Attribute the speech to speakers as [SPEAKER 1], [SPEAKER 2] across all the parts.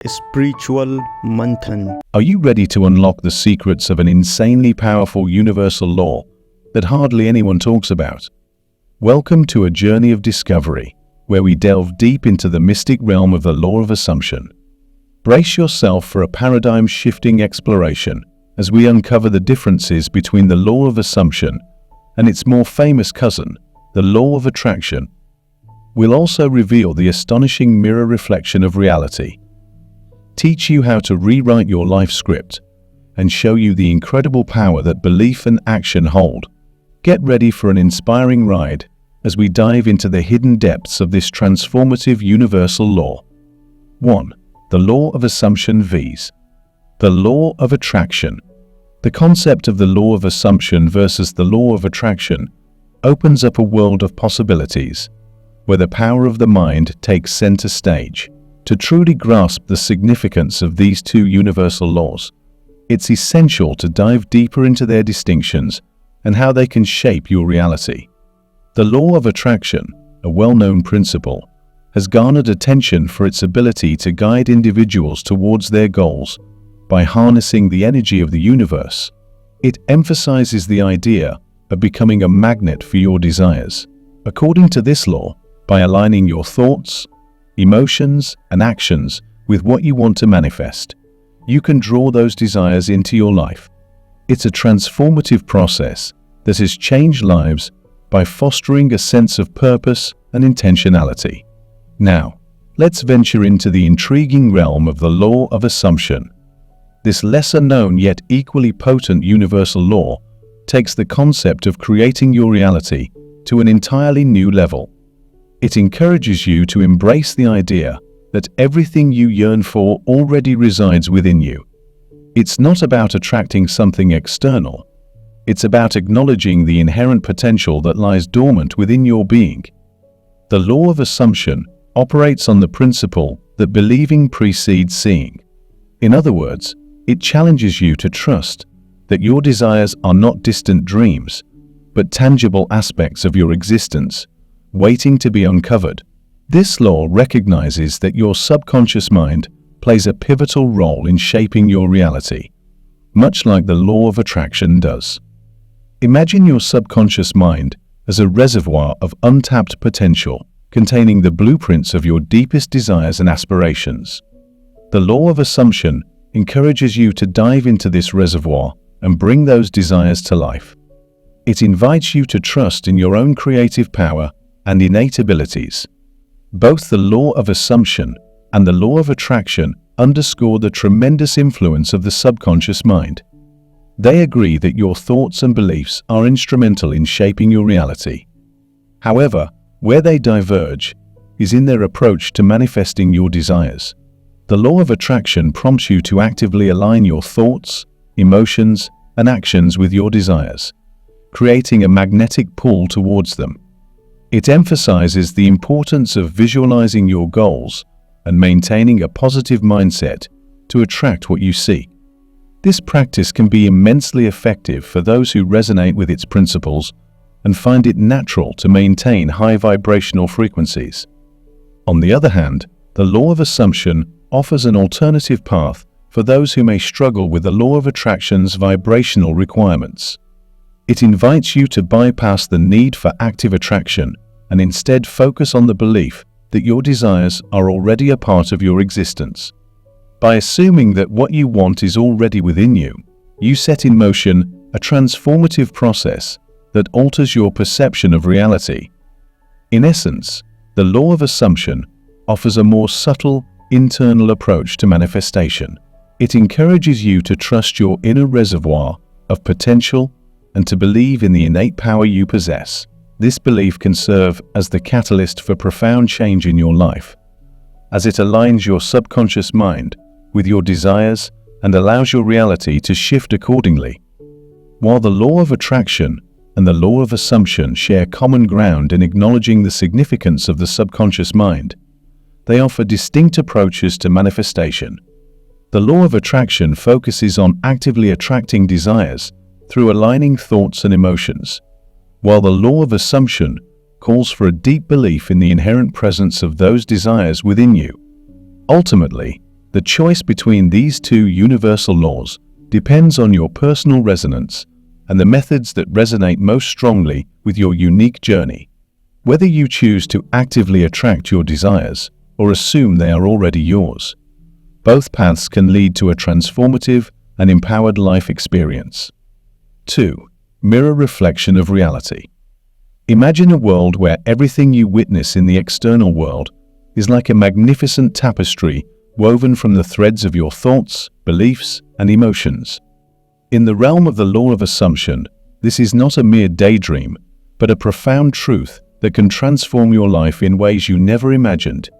[SPEAKER 1] Spiritual Manthan.
[SPEAKER 2] Are you ready to unlock the secrets of an insanely powerful universal law that hardly anyone talks about? Welcome to a journey of discovery, where we delve deep into the mystic realm of the law of assumption. Brace yourself for a paradigm-shifting exploration as we uncover the differences between the law of assumption and its more famous cousin, the law of attraction. We'll also reveal the astonishing mirror reflection of reality, teach you how to rewrite your life script, and show you the incredible power that belief and action hold. Get ready for an inspiring ride as we dive into the hidden depths of this transformative universal law. 1. The law of assumption vs. the law of attraction. The concept of the law of assumption versus the law of attraction opens up a world of possibilities, where the power of the mind takes center stage. To truly grasp the significance of these two universal laws, it's essential to dive deeper into their distinctions and how they can shape your reality. The law of attraction, a well-known principle, has garnered attention for its ability to guide individuals towards their goals by harnessing the energy of the universe. It emphasizes the idea of becoming a magnet for your desires. According to this law, by aligning your thoughts, emotions, and actions with what you want to manifest, you can draw those desires into your life. It's a transformative process that has changed lives by fostering a sense of purpose and intentionality. Now, let's venture into the intriguing realm of the law of assumption. This lesser-known yet equally potent universal law takes the concept of creating your reality to an entirely new level. It encourages you to embrace the idea that everything you yearn for already resides within you. It's not about attracting something external. It's about acknowledging the inherent potential that lies dormant within your being. The law of assumption operates on the principle that believing precedes seeing. In other words, it challenges you to trust that your desires are not distant dreams, but tangible aspects of your existence, waiting to be uncovered. This law recognizes that your subconscious mind plays a pivotal role in shaping your reality, much like the law of attraction does. Imagine your subconscious mind as a reservoir of untapped potential, containing the blueprints of your deepest desires and aspirations. The law of assumption encourages you to dive into this reservoir and bring those desires to life. It invites you to trust in your own creative power and innate abilities. Both the law of assumption and the law of attraction underscore the tremendous influence of the subconscious mind. They agree that your thoughts and beliefs are instrumental in shaping your reality. However, where they diverge is in their approach to manifesting your desires. The law of attraction prompts you to actively align your thoughts, emotions, and actions with your desires, creating a magnetic pull towards them. It emphasizes the importance of visualizing your goals and maintaining a positive mindset to attract what you seek. This practice can be immensely effective for those who resonate with its principles and find it natural to maintain high vibrational frequencies. On the other hand, the law of assumption offers an alternative path for those who may struggle with the law of attraction's vibrational requirements. It invites you to bypass the need for active attraction and instead focus on the belief that your desires are already a part of your existence. By assuming that what you want is already within you, you set in motion a transformative process that alters your perception of reality. In essence, the law of assumption offers a more subtle, internal approach to manifestation. It encourages you to trust your inner reservoir of potential and to believe in the innate power you possess. This belief can serve as the catalyst for profound change in your life, as it aligns your subconscious mind with your desires and allows your reality to shift accordingly. While the law of attraction and the law of assumption share common ground in acknowledging the significance of the subconscious mind, they offer distinct approaches to manifestation. The law of attraction focuses on actively attracting desires through aligning thoughts and emotions, while the law of assumption calls for a deep belief in the inherent presence of those desires within you. Ultimately, The choice between these two universal laws depends on your personal resonance and the methods that resonate most strongly with your unique journey. Whether you choose to actively attract your desires or assume they are already yours, both paths can lead to a transformative and empowered life experience. 2. Mirror reflection of reality. Imagine a world where everything you witness in the external world is like a magnificent tapestry woven from the threads of your thoughts, beliefs, and emotions. In the realm of the law of assumption, this is not a mere daydream, but a profound truth that can transform your life in ways you never imagined.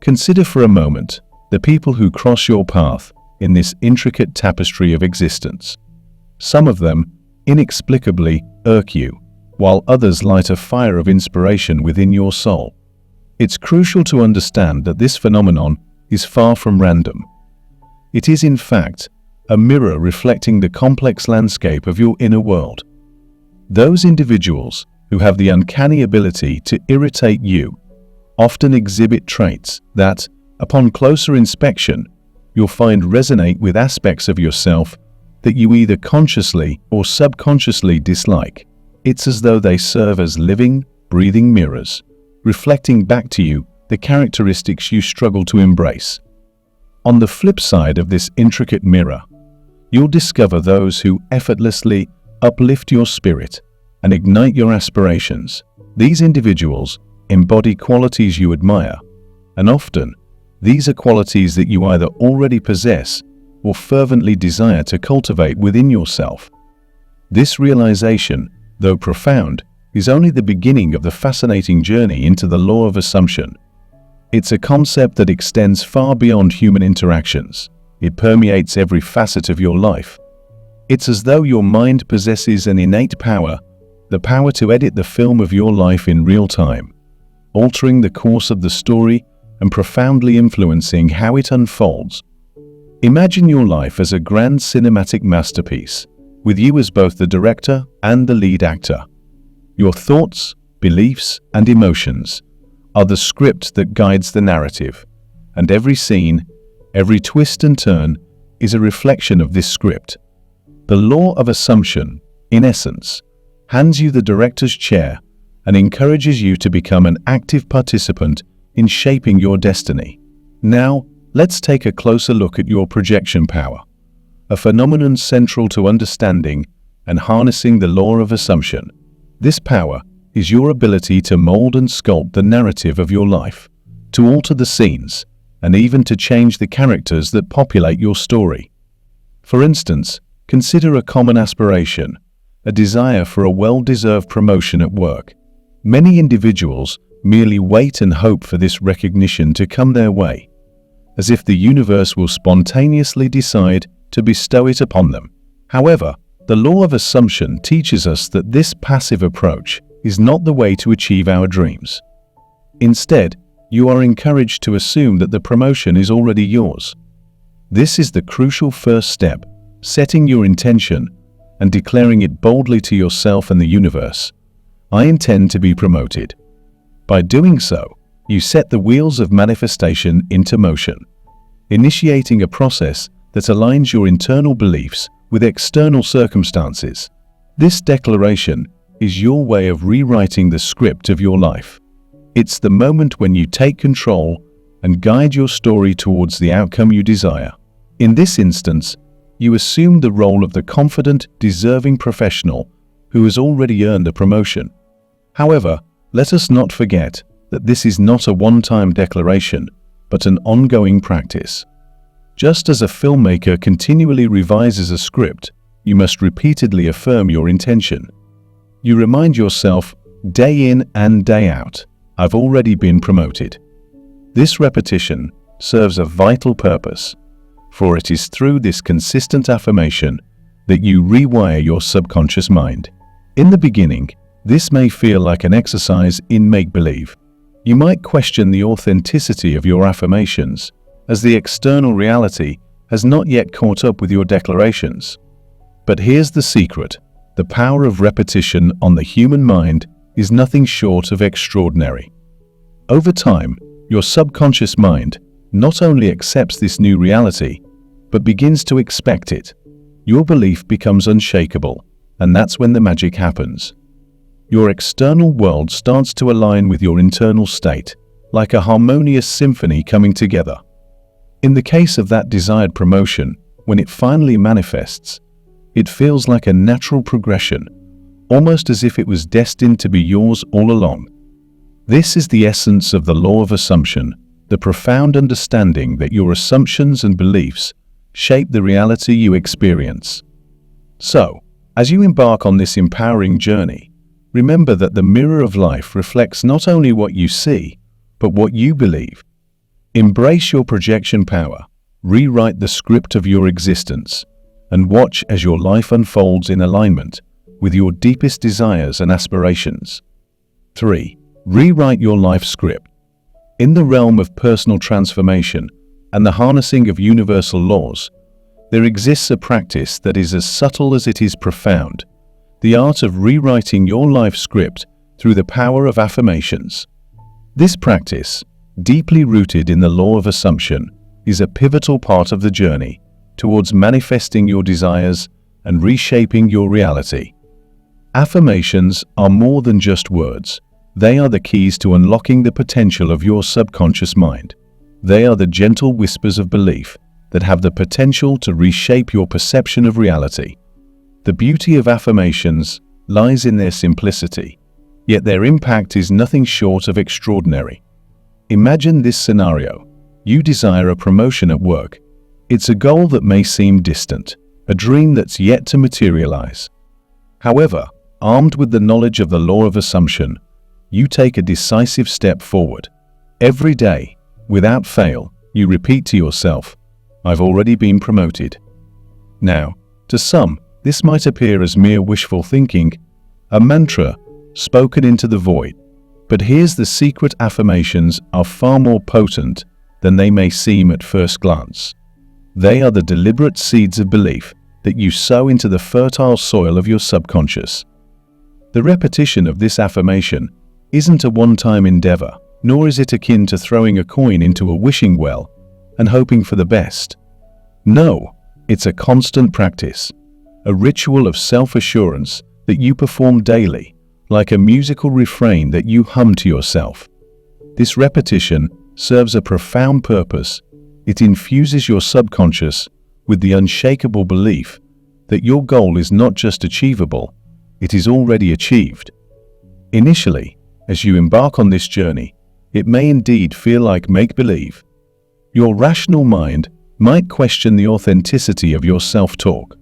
[SPEAKER 2] Consider for a moment the people who cross your path in this intricate tapestry of existence. Some of them inexplicably irk you, while others light a fire of inspiration within your soul. It's crucial to understand that this phenomenon is far from random. It is, in fact, a mirror reflecting the complex landscape of your inner world. Those individuals who have the uncanny ability to irritate you often exhibit traits that, upon closer inspection, you'll find resonate with aspects of yourself that you either consciously or subconsciously dislike. It's as though they serve as living, breathing mirrors, reflecting back to you the characteristics you struggle to embrace. On the flip side of this intricate mirror, you'll discover those who effortlessly uplift your spirit and ignite your aspirations. These individuals embody qualities you admire, and often, these are qualities that you either already possess or fervently desire to cultivate within yourself. This realization, though profound, is only the beginning of the fascinating journey into the law of assumption. It's a concept that extends far beyond human interactions. It permeates every facet of your life. It's as though your mind possesses an innate power, the power to edit the film of your life in real time, altering the course of the story and profoundly influencing how it unfolds. Imagine your life as a grand cinematic masterpiece, with you as both the director and the lead actor. Your thoughts, beliefs, and emotions are the script that guides the narrative, and every scene, every twist and turn is a reflection of this script. The law of assumption, in essence, hands you the director's chair and encourages you to become an active participant in shaping your destiny. Now, let's take a closer look at your projection power, a phenomenon central to understanding and harnessing the law of assumption. This power is your ability to mold and sculpt the narrative of your life, to alter the scenes, and even to change the characters that populate your story. For instance, consider a common aspiration, a desire for a well-deserved promotion at work. Many individuals merely wait and hope for this recognition to come their way, as if the universe will spontaneously decide to bestow it upon them. However, the law of assumption teaches us that this passive approach is not the way to achieve our dreams. Instead, you are encouraged to assume that the promotion is already yours. This is the crucial first step, setting your intention and declaring it boldly to yourself and the universe. I intend to be promoted. By doing so, you set the wheels of manifestation into motion, initiating a process that aligns your internal beliefs with external circumstances. This declaration is your way of rewriting the script of your life. It's the moment when you take control and guide your story towards the outcome you desire. In this instance, you assume the role of the confident, deserving professional who has already earned a promotion. However, let us not forget that this is not a one-time declaration, but an ongoing practice. Just as a filmmaker continually revises a script, you must repeatedly affirm your intention. You remind yourself, day in and day out, I've already been promoted. This repetition serves a vital purpose, for it is through this consistent affirmation that you rewire your subconscious mind. In the beginning, this may feel like an exercise in make-believe. You might question the authenticity of your affirmations, as the external reality has not yet caught up with your declarations. But here's the secret. The power of repetition on the human mind is nothing short of extraordinary. Over time, your subconscious mind not only accepts this new reality, but begins to expect it, your belief becomes unshakable, and that's when the magic happens. Your external world starts to align with your internal state, like a harmonious symphony coming together. In the case of that desired promotion, when it finally manifests, it feels like a natural progression, almost as if it was destined to be yours all along. This is the essence of the law of assumption, the profound understanding that your assumptions and beliefs shape the reality you experience. So, as you embark on this empowering journey, remember that the mirror of life reflects not only what you see, but what you believe. Embrace your projection power, rewrite the script of your existence, and watch as your life unfolds in alignment with your deepest desires and aspirations. 3. Rewrite your life script. In the realm of personal transformation and the harnessing of universal laws, there exists a practice that is as subtle as it is profound, the art of rewriting your life script through the power of affirmations. This practice, deeply rooted in the law of assumption, is a pivotal part of the journey towards manifesting your desires and reshaping your reality. Affirmations are more than just words. They are the keys to unlocking the potential of your subconscious mind. They are the gentle whispers of belief that have the potential to reshape your perception of reality. The beauty of affirmations lies in their simplicity, yet their impact is nothing short of extraordinary. Imagine this scenario. You desire a promotion at work. It's a goal that may seem distant, a dream that's yet to materialize. However, armed with the knowledge of the law of assumption, you take a decisive step forward. Every day, without fail, you repeat to yourself, "I've already been promoted." Now, to some, this might appear as mere wishful thinking, a mantra spoken into the void. But here's the secret: affirmations are far more potent than they may seem at first glance. They are the deliberate seeds of belief that you sow into the fertile soil of your subconscious. The repetition of this affirmation isn't a one-time endeavor, nor is it akin to throwing a coin into a wishing well and hoping for the best. No, it's a constant practice, a ritual of self-assurance that you perform daily, like a musical refrain that you hum to yourself. This repetition serves a profound purpose. It infuses your subconscious with the unshakable belief that your goal is not just achievable, it is already achieved. Initially, as you embark on this journey, it may indeed feel like make-believe. Your rational mind might question the authenticity of your self-talk.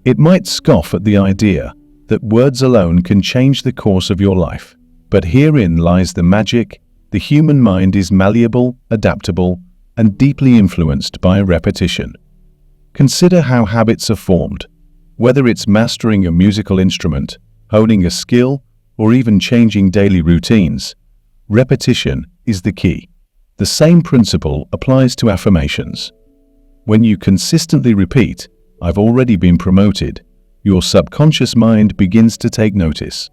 [SPEAKER 2] It might scoff at the idea that words alone can change the course of your life. But herein lies the magic. The human mind is malleable, adaptable, and deeply influenced by repetition. Consider how habits are formed. Whether it's mastering a musical instrument, honing a skill, or even changing daily routines, repetition is the key. The same principle applies to affirmations. When you consistently repeat, "I've already been promoted," your subconscious mind begins to take notice.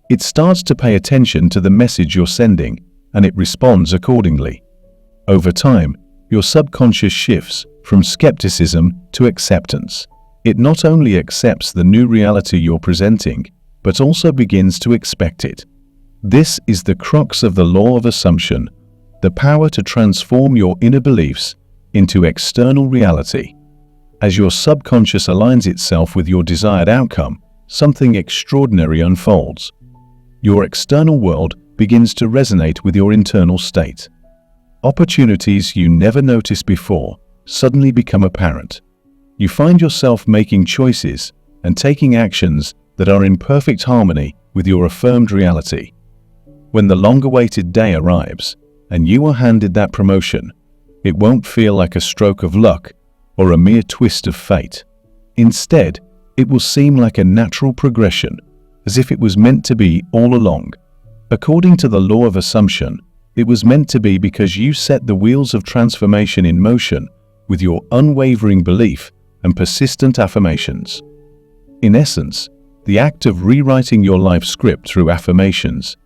[SPEAKER 2] It starts to pay attention to the message you're sending, and it responds accordingly. Over time, your subconscious shifts from skepticism to acceptance. It not only accepts the new reality you're presenting, but also begins to expect it. This is the crux of the law of assumption, the power to transform your inner beliefs into external reality. As your subconscious aligns itself with your desired outcome, something extraordinary unfolds. Your external world begins to resonate with your internal state. Opportunities you never noticed before suddenly become apparent. You find yourself making choices and taking actions that are in perfect harmony with your affirmed reality. When the long-awaited day arrives and you are handed that promotion, it won't feel like a stroke of luck or a mere twist of fate. Instead, it will seem like a natural progression, as if it was meant to be all along. According to the law of assumption, it was meant to be because you set the wheels of transformation in motion with your unwavering belief and persistent affirmations. In essence, the act of rewriting your life script through affirmations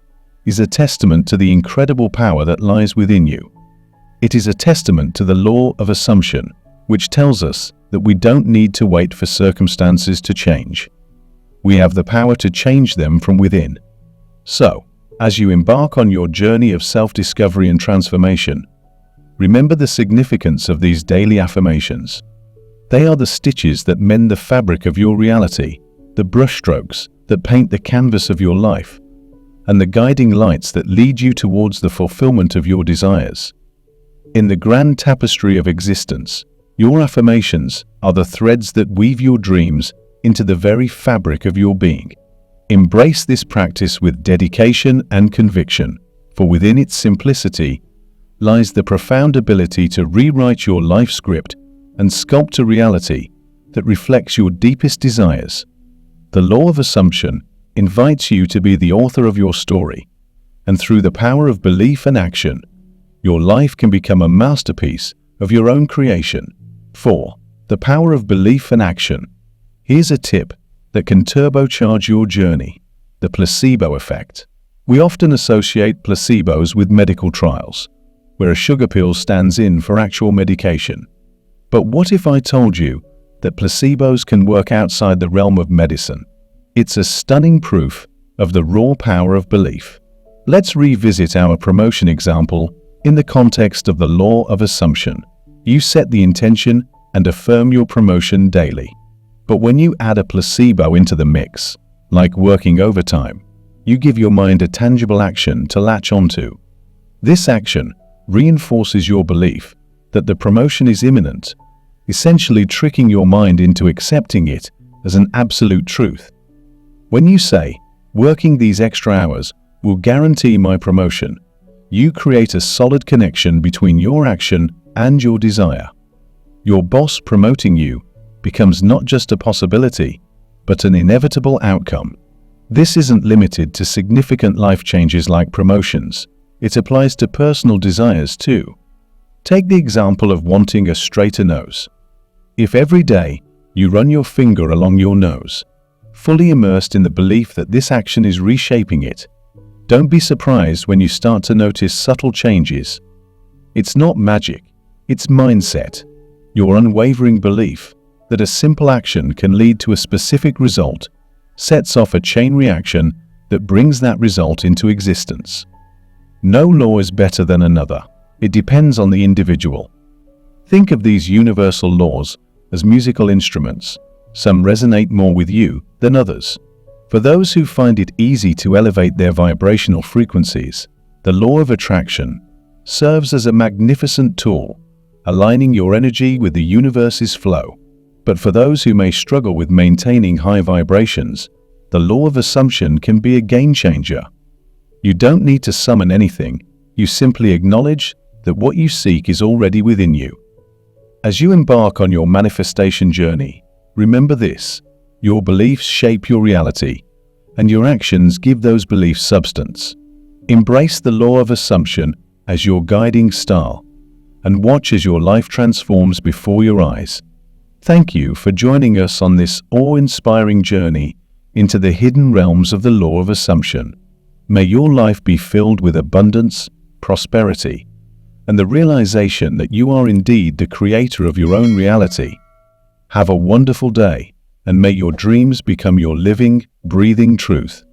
[SPEAKER 2] is a testament to the incredible power that lies within you. It is a testament to the law of assumption, which tells us that we don't need to wait for circumstances to change. We have the power to change them from within. So, as you embark on your journey of self-discovery and transformation, remember the significance of these daily affirmations. They are the stitches that mend the fabric of your reality, the brushstrokes that paint the canvas of your life, and the guiding lights that lead you towards the fulfillment of your desires. In the grand tapestry of existence, your affirmations are the threads that weave your dreams into the very fabric of your being. Embrace this practice with dedication and conviction, for within its simplicity lies the profound ability to rewrite your life script and sculpt a reality that reflects your deepest desires. The law of assumption invites you to be the author of your story, and through the power of belief and action, your life can become a masterpiece of your own creation. 4. The power of belief and action. Here's a tip that can turbocharge your journey: the placebo effect. We often associate placebos with medical trials, where a sugar pill stands in for actual medication. But what if I told you that placebos can work outside the realm of medicine? It's a stunning proof of the raw power of belief. Let's revisit our promotion example in the context of the law of assumption. You set the intention and affirm your promotion daily. But when you add a placebo into the mix, like working overtime, you give your mind a tangible action to latch onto. This action reinforces your belief that the promotion is imminent, essentially tricking your mind into accepting it as an absolute truth. When you say, "Working these extra hours will guarantee my promotion," you create a solid connection between your action and your desire. Your boss promoting you becomes not just a possibility, but an inevitable outcome. This isn't limited to significant life changes like promotions. It applies to personal desires too. Take the example of wanting a straighter nose. If every day you run your finger along your nose, fully immersed in the belief that this action is reshaping it, don't be surprised when you start to notice subtle changes. It's not magic, it's mindset. Your unwavering belief that a simple action can lead to a specific result sets off a chain reaction that brings that result into existence. No law is better than another. It depends on the individual. Think of these universal laws as musical instruments. Some resonate more with you than others. For those who find it easy to elevate their vibrational frequencies, the law of attraction serves as a magnificent tool, aligning your energy with the universe's flow. But for those who may struggle with maintaining high vibrations, the law of assumption can be a game changer. You don't need to summon anything, you simply acknowledge that what you seek is already within you. As you embark on your manifestation journey, remember this: your beliefs shape your reality, and your actions give those beliefs substance. Embrace the law of assumption as your guiding star, and watch as your life transforms before your eyes. Thank you for joining us on this awe-inspiring journey into the hidden realms of the law of assumption. May your life be filled with abundance, prosperity, and the realization that you are indeed the creator of your own reality. Have a wonderful day, and may your dreams become your living, breathing truth.